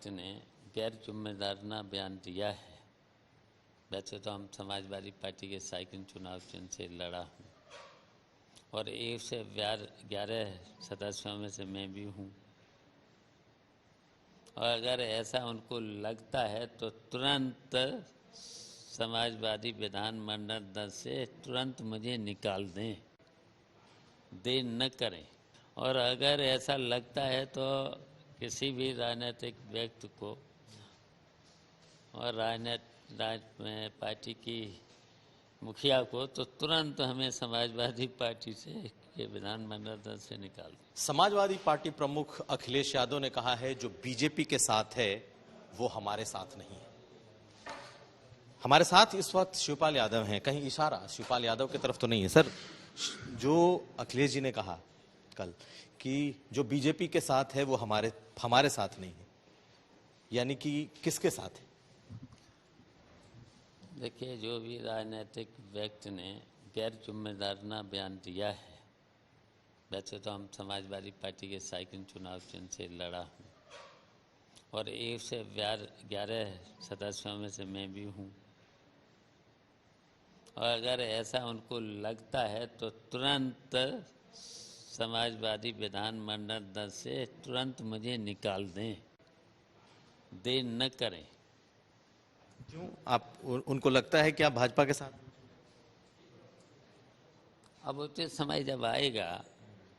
व्यक्ति ने गैर जिम्मेदाराना बयान दिया है। वैसे तो हम समाजवादी पार्टी के साइकिल चुनाव चिन्ह से लड़ा हूँ और 1 से 11 सदस्यों में से मैं भी हूँ, और अगर ऐसा उनको लगता है तो तुरंत समाजवादी विधानमंडल दल से तुरंत मुझे निकाल दें, देर न करें। और अगर ऐसा लगता है तो किसी भी राजनीतिक व्यक्ति को और पार्टी की मुखिया को तो तुरंत हमें समाजवादी पार्टी से के विधानमंडल दल से निकाल दें। समाजवादी पार्टी प्रमुख अखिलेश यादव ने कहा है जो बीजेपी के साथ है वो हमारे साथ नहीं है। हमारे साथ इस वक्त शिवपाल यादव हैं। कहीं इशारा शिवपाल यादव की तरफ तो नहीं है सर? जो अखिलेश जी ने कहा कल कि जो बीजेपी के साथ है वो हमारे साथ नहीं है, यानी कि किसके साथ है? देखिए, जो भी राजनीतिक व्यक्ति ने गैर जिम्मेदाराना बयान दिया है, वैसे तो हम समाजवादी पार्टी के साइकिल चुनाव चिन्ह से लड़ा हूँ और 1 से 11 सदस्यों में से मैं भी हूँ, और अगर ऐसा उनको लगता है तो तुरंत समाजवादी विधानमंडल दल से तुरंत मुझे निकाल दें, देर न करें। क्यों आप उनको लगता है कि आप भाजपा के साथ? अब उचित समय जब आएगा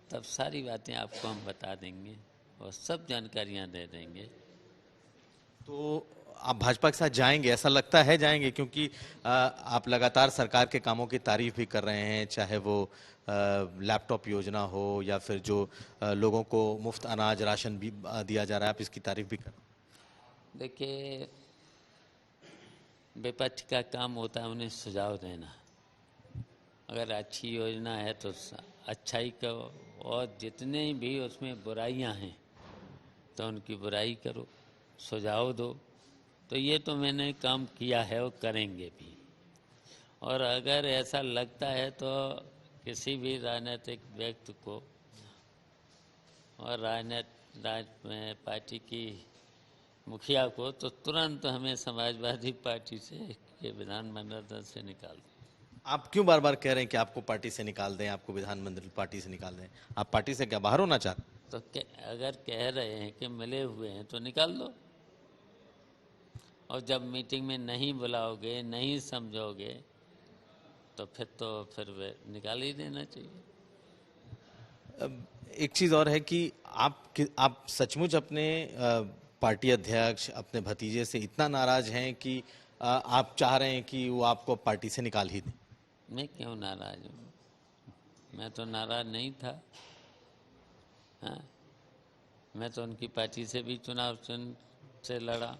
तब सारी बातें आपको हम बता देंगे और सब जानकारियां दे देंगे। तो आप भाजपा के साथ जाएंगे, ऐसा लगता है जाएंगे? क्योंकि आप लगातार सरकार के कामों की तारीफ भी कर रहे हैं, चाहे वो लैपटॉप योजना हो या फिर जो लोगों को मुफ्त अनाज राशन भी दिया जा रहा है, आप इसकी तारीफ भी कर रहे हैं। देखिए, विपक्ष का काम होता है उन्हें सुझाव देना। अगर अच्छी योजना है तो अच्छाई करो, और जितने भी उसमें बुराइयां हैं तो उनकी बुराई करो, सुझाव दो। तो ये तो मैंने काम किया है और करेंगे भी। और अगर ऐसा लगता है तो किसी भी राजनीतिक व्यक्ति को और पार्टी की मुखिया को तो तुरंत हमें समाजवादी पार्टी से के विधानमंडल दल से निकाल दें। आप क्यों बार बार कह रहे हैं कि आपको पार्टी से निकाल दें, आपको विधानमंडल पार्टी से निकाल दें? आप पार्टी से क्या बाहर होना चाहते हैं? तो अगर कह रहे हैं कि मिले हुए हैं तो निकाल दो, और जब मीटिंग में नहीं बुलाओगे, नहीं समझोगे तो फिर निकाल ही देना चाहिए। एक चीज और है कि आप सचमुच अपने पार्टी अध्यक्ष, अपने भतीजे से इतना नाराज हैं कि आप चाह रहे हैं कि वो आपको पार्टी से निकाल ही दें? मैं क्यों नाराज हूँ? मैं तो नाराज नहीं था। हाँ, मैं तो उनकी पार्टी से भी चुनाव चिन्ह से लड़ा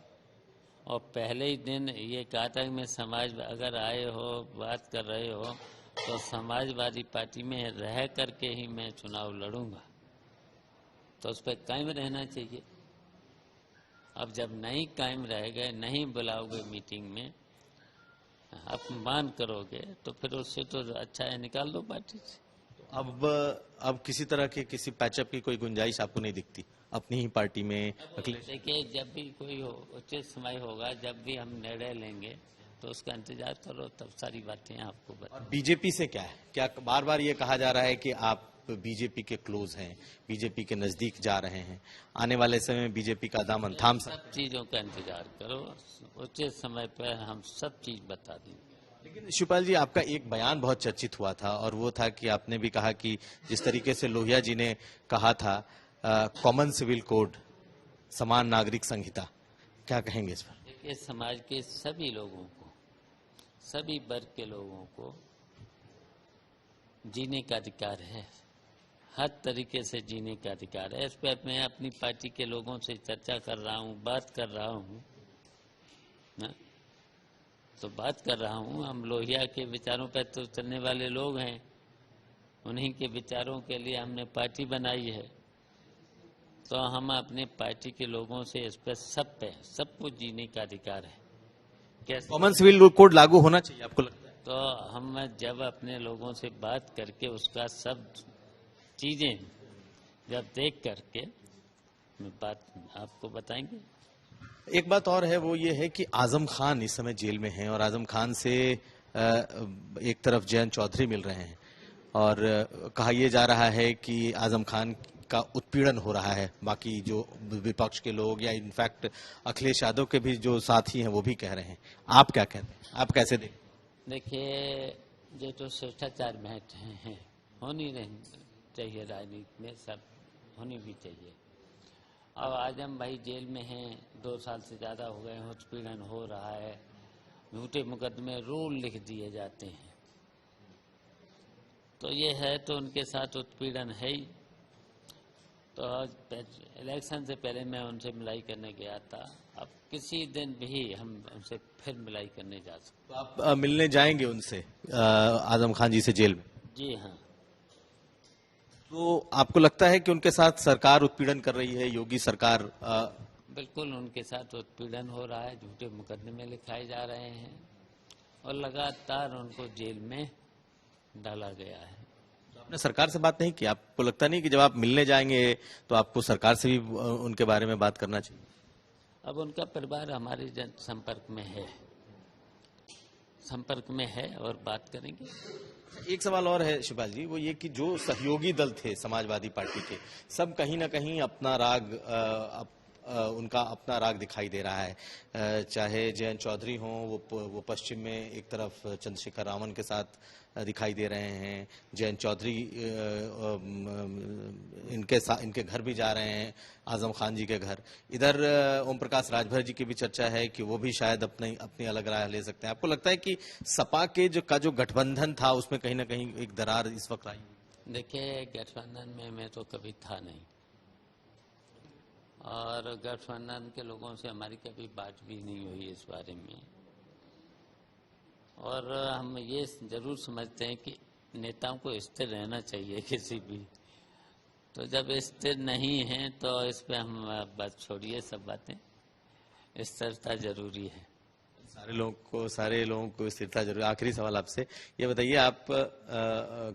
और पहले ही दिन ये कहा था कि मैं अगर आए हो, बात कर रहे हो तो समाजवादी पार्टी में रह करके ही मैं चुनाव लड़ूंगा, तो उस पर कायम रहना चाहिए। अब जब नहीं कायम रह गए, नहीं बुलाओगे मीटिंग में, अपमान करोगे, तो फिर उससे तो अच्छा है निकाल दो पार्टी से। अब किसी तरह के किसी पैचअप की कोई गुंजाइश आपको नहीं दिखती अपनी ही पार्टी में? देखिए, जब भी कोई उचित समय होगा, जब भी हम निर्णय लेंगे तो उसका इंतजार करो, तब सारी बातें आपको बता। बीजेपी से क्या है? क्या बार बार ये कहा जा रहा है कि आप बीजेपी के क्लोज हैं, बीजेपी के नजदीक जा रहे हैं, आने वाले समय में बीजेपी का दामन थाम सकते? सब चीजों का इंतजार करो, उचित समय पर हम सब चीज बता देंगे। लेकिन शिवपाल जी, आपका एक बयान बहुत चर्चित हुआ था और वो था कि आपने भी कहा कि जिस तरीके से लोहिया जी ने कहा था कॉमन सिविल कोड, समान नागरिक संहिता, क्या कहेंगे इस पर? देखिए, समाज के सभी लोगों को, सभी वर्ग के लोगों को जीने का अधिकार है, हर तरीके से जीने का अधिकार है। इस पर मैं अपनी पार्टी के लोगों से चर्चा कर रहा हूँ, बात कर रहा हूँ ना, तो बात कर रहा हूँ। हम लोहिया के विचारों पर तो चलने वाले लोग हैं, उन्हीं के विचारों के लिए हमने पार्टी बनाई है, तो हम अपने पार्टी के लोगों से इस पर सबको जीने का अधिकार है। कैसे कॉमन सिविल कोड लागू होना चाहिए आपको लगता है? तो हम जब अपने लोगों से बात करके उसका सब चीजें जब देख करके बात आपको बताएंगे। एक बात और है, वो ये है कि आजम खान इस समय जेल में हैं और आजम खान से एक तरफ जयंत चौधरी मिल रहे हैं और कहा यह जा रहा है कि आजम खान का उत्पीड़न हो रहा है। बाकी जो विपक्ष के लोग या इनफैक्ट अखिलेश यादव के भी जो साथी हैं वो भी कह रहे हैं। आप क्या कहते हैं, आप कैसे देखें? देखिए, ये जो शिष्टाचार भेंट हैं होनी नहीं चाहिए, राजनीति में सब होनी भी चाहिए। अब आजम भाई जेल में हैं, 2 साल से ज़्यादा हो गए, उत्पीड़न हो रहा है, झूठे मुकदमे रोल लिख दिए जाते हैं, तो ये है तो उनके साथ उत्पीड़न है ही। तो इलेक्शन से पहले मैं उनसे मिलाई करने गया था, अब किसी दिन भी हम उनसे फिर मिलाई करने जा सकते। तो आप मिलने जाएंगे उनसे, आजम खान जी से जेल में? जी हाँ। तो आपको लगता है कि उनके साथ सरकार उत्पीड़न कर रही है, योगी सरकार? बिल्कुल उनके साथ उत्पीड़न हो रहा है, झूठे मुकदमे लिखाए जा रहे हैं और लगातार उनको जेल में डाला गया है। आपने सरकार से बात नहीं की? आपको लगता नहीं कि जब आप मिलने जाएंगे तो आपको सरकार से भी उनके बारे में बात करना चाहिए? अब उनका परिवार हमारे संपर्क में है और बात करेंगे। एक सवाल और है शिवपाल जी, वो ये कि जो सहयोगी दल थे समाजवादी पार्टी के, सब कहीं ना कहीं अपना राग उनका अपना राग दिखाई दे रहा है। चाहे जयंत चौधरी हों, वो पश्चिम में एक तरफ चंद्रशेखर रावण के साथ दिखाई दे रहे हैं, जयंत चौधरी इनके घर भी जा रहे हैं, आजम खान जी के घर। इधर ओम प्रकाश राजभर जी की भी चर्चा है कि वो भी शायद अपनी अलग राय ले सकते हैं। आपको लगता है कि सपा के जो गठबंधन था उसमें कहीं ना कहीं एक दरार इस वक्त आई? देखिए, गठबंधन में मैं तो कभी था नहीं और गठबंधन के लोगों से हमारी कभी बात भी नहीं हुई इस बारे में, और हम ये जरूर समझते हैं कि नेताओं को स्थिर रहना चाहिए किसी भी, तो जब स्थिर नहीं है तो इस पे हम बस छोड़िए सब बातें, स्थिरता जरूरी है। सारे लोगों को स्थिरता जरूरी। आखिरी सवाल आपसे ये बताइए, आप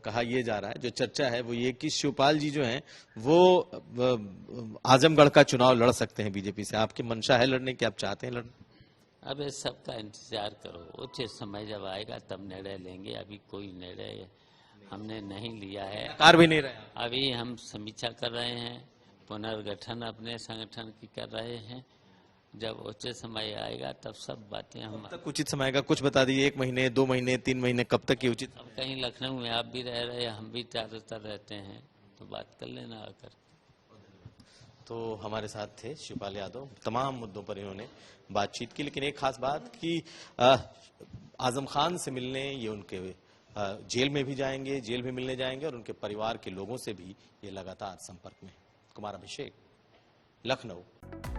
कहा यह जा रहा है, जो चर्चा है वो ये कि शिवपाल जी जो हैं वो आजमगढ़ का चुनाव लड़ सकते हैं बीजेपी से। आपकी मंशा है लड़ने की, आप चाहते हैं लड़ना? अब इस सब का इंतजार करो, उचित समय जब आएगा तब निर्णय लेंगे। अभी कोई निर्णय हमने नहीं लिया है, सरकार भी नहीं रहा। अभी हम समीक्षा कर रहे हैं, पुनर्गठन अपने संगठन की कर रहे हैं। जब उचित समय आएगा तब सब बातें हम। तक उचित समय का कुछ बता दीजिए, 1 महीने, 2 महीने, 3 महीने, कब तक की उचित? अब कहीं लखनऊ में आप भी रह रहे हैं, हम भी ज्यादातर रहते हैं, तो बात कर लेना आकर। तो हमारे साथ थे शिवपाल यादव, तमाम मुद्दों पर इन्होंने बातचीत की, लेकिन एक खास बात कि आजम खान से मिलने ये उनके जेल में भी जाएंगे, जेल भी मिलने जाएंगे और उनके परिवार के लोगों से भी ये लगातार संपर्क में। कुमार अभिषेक, लखनऊ।